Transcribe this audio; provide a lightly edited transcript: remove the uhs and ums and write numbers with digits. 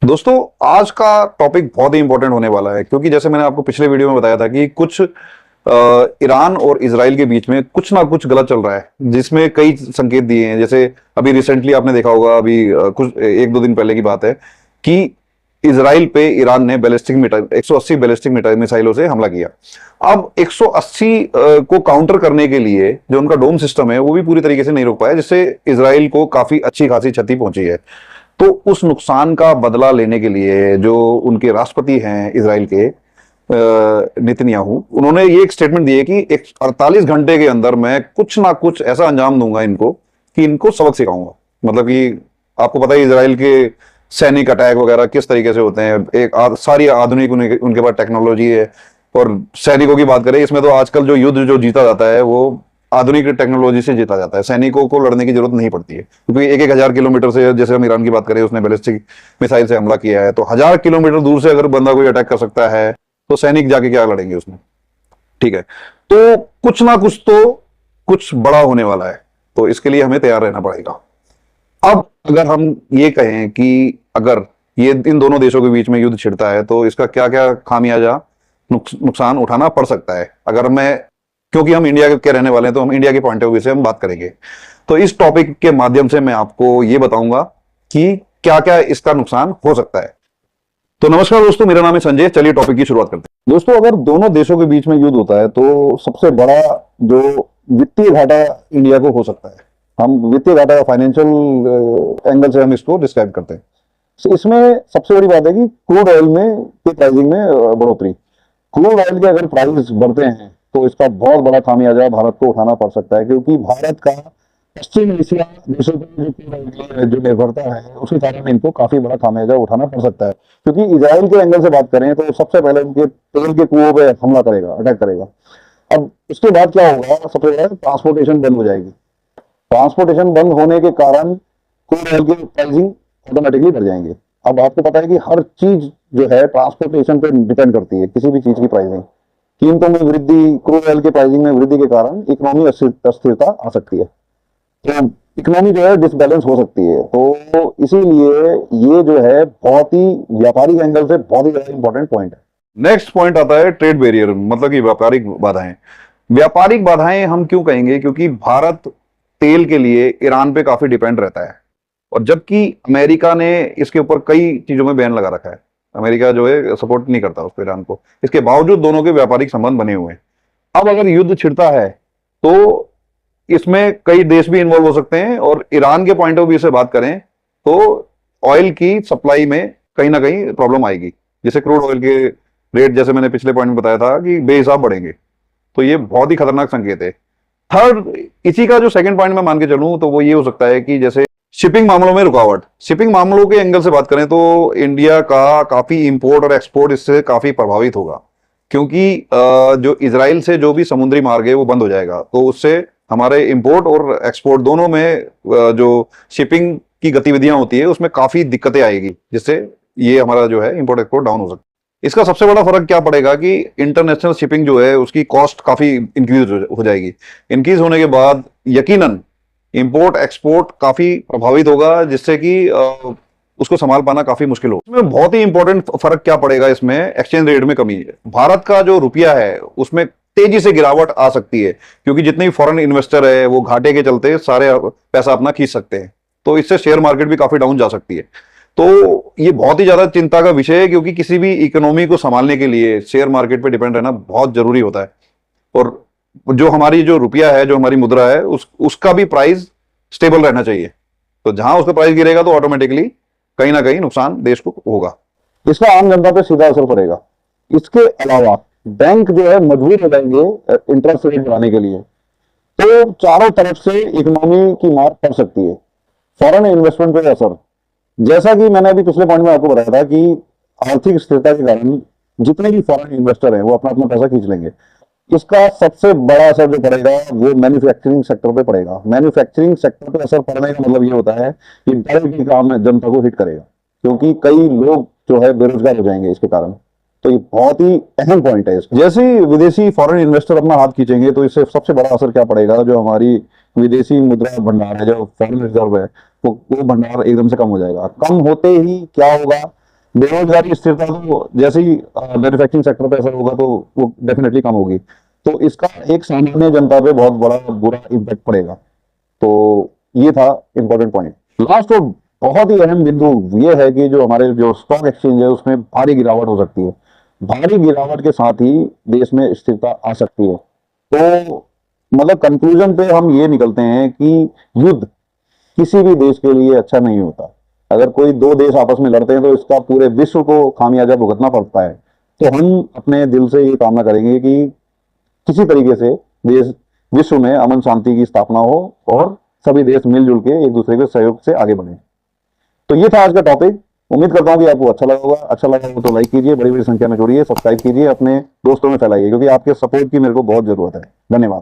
दोस्तों, आज का टॉपिक बहुत ही इंपॉर्टेंट होने वाला है क्योंकि जैसे मैंने आपको पिछले वीडियो में बताया था कि कुछ ईरान और इजराइल के बीच में कुछ ना कुछ गलत चल रहा है, जिसमें कई संकेत दिए हैं। जैसे अभी रिसेंटली आपने देखा होगा, अभी कुछ एक दो दिन पहले की बात है कि इजराइल पे ईरान ने बैलिस्टिक 180 बैलिस्टिक मिसाइलों से हमला किया। अब 180 को काउंटर करने के लिए जो उनका डोम सिस्टम है वो भी पूरी तरीके से नहीं रोक पाया, जिससे इजराइल को काफी अच्छी खासी क्षति पहुंची है। तो उस नुकसान का बदला लेने के लिए जो उनके राष्ट्रपति हैं इजराइल के, नेतन्याहू, उन्होंने ये एक स्टेटमेंट दी है कि 48 घंटे के अंदर मैं कुछ ना कुछ ऐसा अंजाम दूंगा इनको कि इनको सबक सिखाऊंगा। मतलब कि आपको पता है इजराइल के सैनिक अटैक वगैरह किस तरीके से होते हैं। सारी आधुनिक उनके पास टेक्नोलॉजी है। और सैनिकों की बात करें, इसमें तो आजकल जो युद्ध जो जीता जाता है वो आधुनिक टेक्नोलॉजी से जीता जाता है। सैनिकों को लड़ने की जरूरत नहीं पड़ती है क्योंकि एक एक हजार किलोमीटर से, जैसे हम ईरान की बात करें, उसने बैलिस्टिक मिसाइल से हमला किया है, तो 1000 किलोमीटर दूर से अगर बंदा कोई अटैक कर सकता है तो सैनिक जाके क्या लड़ेंगे उसमें। ठीक है, तो कुछ बड़ा होने वाला है, तो इसके लिए हमें तैयार रहना पड़ेगा। अब अगर हम ये कहें कि अगर ये इन दोनों देशों के बीच में युद्ध छिड़ता है तो इसका क्या क्या खामियाजा नुकसान उठाना पड़ सकता है, अगर मैं, क्योंकि हम इंडिया के रहने वाले हैं तो हम इंडिया के पॉइंट ऑफ व्यू से हम बात करेंगे। तो इस टॉपिक के माध्यम से मैं आपको ये बताऊंगा कि क्या क्या इसका नुकसान हो सकता है। तो नमस्कार दोस्तों, मेरा नाम है संजय। चलिए टॉपिक की शुरुआत करते हैं। दोस्तों, अगर दोनों देशों के बीच में युद्ध होता है तो सबसे बड़ा जो वित्तीय घाटा इंडिया को हो सकता है, हम वित्तीय घाटा या फाइनेंशियल एंगल से हम इसको डिस्क्राइब करते हैं। तो इसमें सबसे बड़ी बात है कि क्रूड ऑयल में की प्राइसिंग में बढ़ोतरी। क्रूड ऑयल के अगर प्राइस बढ़ते हैं तो इसका बहुत बड़ा खामियाजा भारत को उठाना पड़ सकता है, क्योंकि भारत का पश्चिम एशिया देशों पर जो क्रूड ऑयल जो निर्भरता है उसके कारण इनको काफी बड़ा खामियाजा उठाना पड़ सकता है। क्योंकि इजराइल के एंगल से बात करें तो सबसे पहले उनके तेल के कुओं पे हमला करेगा, अटैक करेगा। अब उसके बाद क्या होगा, सबसे पहले ट्रांसपोर्टेशन बंद हो जाएगी। ट्रांसपोर्टेशन बंद होने के कारण क्रूड ऑयल की प्राइसिंग ऑटोमेटिकली बढ़ जाएंगे। अब आपको पता है कि हर चीज जो है ट्रांसपोर्टेशन पे डिपेंड करती है, किसी भी चीज की प्राइसिंग। कीमतों में वृद्धि, क्रूड ऑयल की प्राइसिंग में वृद्धि के कारण इकोनॉमी अस्थिरता आ सकती है, तो इकोनॉमी जो है डिसबैलेंस हो सकती है। तो इसीलिए ये जो है बहुत ही व्यापारिक एंगल से बहुत ही ज्यादा इंपॉर्टेंट पॉइंट है। नेक्स्ट पॉइंट आता है ट्रेड बैरियर, मतलब कि व्यापारिक बाधाएं। व्यापारिक बाधाएं हम क्यों कहेंगे, क्योंकि भारत तेल के लिए ईरान पे काफी डिपेंड रहता है, और जबकि अमेरिका ने इसके ऊपर कई चीजों में बैन लगा रखा है। अमेरिका जो है सपोर्ट नहीं करता उसको, ईरान को। इसके बावजूद दोनों के व्यापारिक संबंध बने हुए हैं। अब अगर युद्ध छिड़ता है तो इसमें कई देश भी इन्वॉल्व हो सकते हैं, और ईरान के पॉइंट ऑफ व्यू से बात करें तो ऑयल की सप्लाई में कहीं ना कहीं प्रॉब्लम आएगी। जैसे क्रूड ऑयल के रेट, जैसे मैंने पिछले पॉइंट में बताया था, कि बेहिसाब बढ़ेंगे, तो ये बहुत ही खतरनाक संकेत है। थर्ड, इसी का जो सेकंड पॉइंट में मान के चलूं तो वो ये हो सकता है कि जैसे शिपिंग मामलों में रुकावट। शिपिंग मामलों के एंगल से बात करें तो इंडिया का काफी इंपोर्ट और एक्सपोर्ट इससे काफी प्रभावित होगा, क्योंकि जो इजराइल से जो भी समुद्री मार्ग है वो बंद हो जाएगा, तो उससे हमारे इंपोर्ट और एक्सपोर्ट दोनों में जो शिपिंग की गतिविधियां होती है उसमें काफी दिक्कतें आएगी, जिससे ये हमारा जो है इंपोर्ट एक्सपोर्ट डाउन हो सकता है। इसका सबसे बड़ा फर्क क्या पड़ेगा कि इंटरनेशनल शिपिंग जो है उसकी कॉस्ट काफी इंक्रीज हो जाएगी। इंक्रीज होने के बाद यकीनन इंपोर्ट एक्सपोर्ट काफी प्रभावित होगा, जिससे कि उसको संभाल पाना काफी मुश्किल हो। इसमें बहुत ही इंपॉर्टेंट फर्क क्या पड़ेगा, इसमें एक्सचेंज रेट में कमी है। भारत का जो रुपया है उसमें तेजी से गिरावट आ सकती है, क्योंकि जितने भी फॉरेन इन्वेस्टर है वो घाटे के चलते सारे पैसा अपना खींच सकते हैं, तो इससे शेयर मार्केट भी काफी डाउन जा सकती है। तो ये बहुत ही ज्यादा चिंता का विषय है, क्योंकि किसी भी इकोनॉमी को संभालने के लिए शेयर मार्केट पे डिपेंड रहना बहुत जरूरी होता है। और जो हमारी जो रुपया है, जो हमारी मुद्रा है, उसका भी प्राइस स्टेबल रहना चाहिए। तो जहां उसका प्राइस गिरेगा तो ऑटोमेटिकली कहीं ना कहीं नुकसान देश को होगा। इसका आम जनता पे सीधा असर पड़ेगा। इसके अलावा बैंक जो है मजबूर हो जाएंगे इंटरेस्ट रेट बढ़ाने के लिए, तो चारों तरफ से इकोनॉमी की मार पड़ सकती है। फॉरेन इन्वेस्टमेंट पे असर, जैसा कि मैंने अभी पिछले पॉइंट में आपको बताया था कि आर्थिक स्थिरता के कारण जितने भी फॉरेन इन्वेस्टर हैं वो अपना अपना पैसा खींच लेंगे। इसका सबसे बड़ा असर जो पड़ेगा वो मैन्युफैक्चरिंग सेक्टर पे पड़ेगा। मैन्युफैक्चरिंग सेक्टर पे असर पड़ने का मतलब ये होता है कि डायरेक्ट की काम जनता को हिट करेगा, क्योंकि कई लोग जो है बेरोजगार हो जाएंगे इसके कारण। तो ये बहुत ही अहम पॉइंट है इसका। जैसे ही विदेशी फॉरेन इन्वेस्टर अपना हाथ खींचेंगे तो इससे सबसे बड़ा असर क्या पड़ेगा, जो हमारी विदेशी मुद्रा भंडार है, जो फॉरेन रिजर्व है, वो भंडार एकदम से कम हो जाएगा। कम होते ही क्या होगा, बेरोजगारी स्थिरता तो जैसे ही मैन्युफैक्चरिंग सेक्टर पे असर होगा तो वो डेफिनेटली कम होगी, तो इसका एक सामान्य जनता पे बहुत बड़ा बुरा इम्पैक्ट पड़ेगा। तो ये था इंपॉर्टेंट पॉइंट। लास्ट और बहुत ही अहम बिंदु ये है कि जो हमारे जो स्टॉक एक्सचेंज है उसमें भारी गिरावट हो सकती है। भारी गिरावट के साथ ही देश में स्थिरता आ सकती है। तो मतलब कंक्लूजन पे हम ये निकलते हैं कि युद्ध किसी भी देश के लिए अच्छा नहीं होता। अगर कोई दो देश आपस में लड़ते हैं तो इसका पूरे विश्व को खामियाजा भुगतना पड़ता है। तो हम अपने दिल से ये कामना करेंगे कि किसी तरीके से देश विश्व में अमन शांति की स्थापना हो और सभी देश मिलजुल के एक दूसरे के सहयोग से आगे बढ़े। तो ये था आज का टॉपिक। उम्मीद करता हूँ कि आपको अच्छा लगा होगा। अच्छा लगा हो तो लाइक कीजिए, बड़ी बड़ी संख्या में जोड़िए, सब्सक्राइब कीजिए, अपने दोस्तों में फैलाइए, क्योंकि आपके सपोर्ट की मेरे को बहुत जरूरत है। धन्यवाद।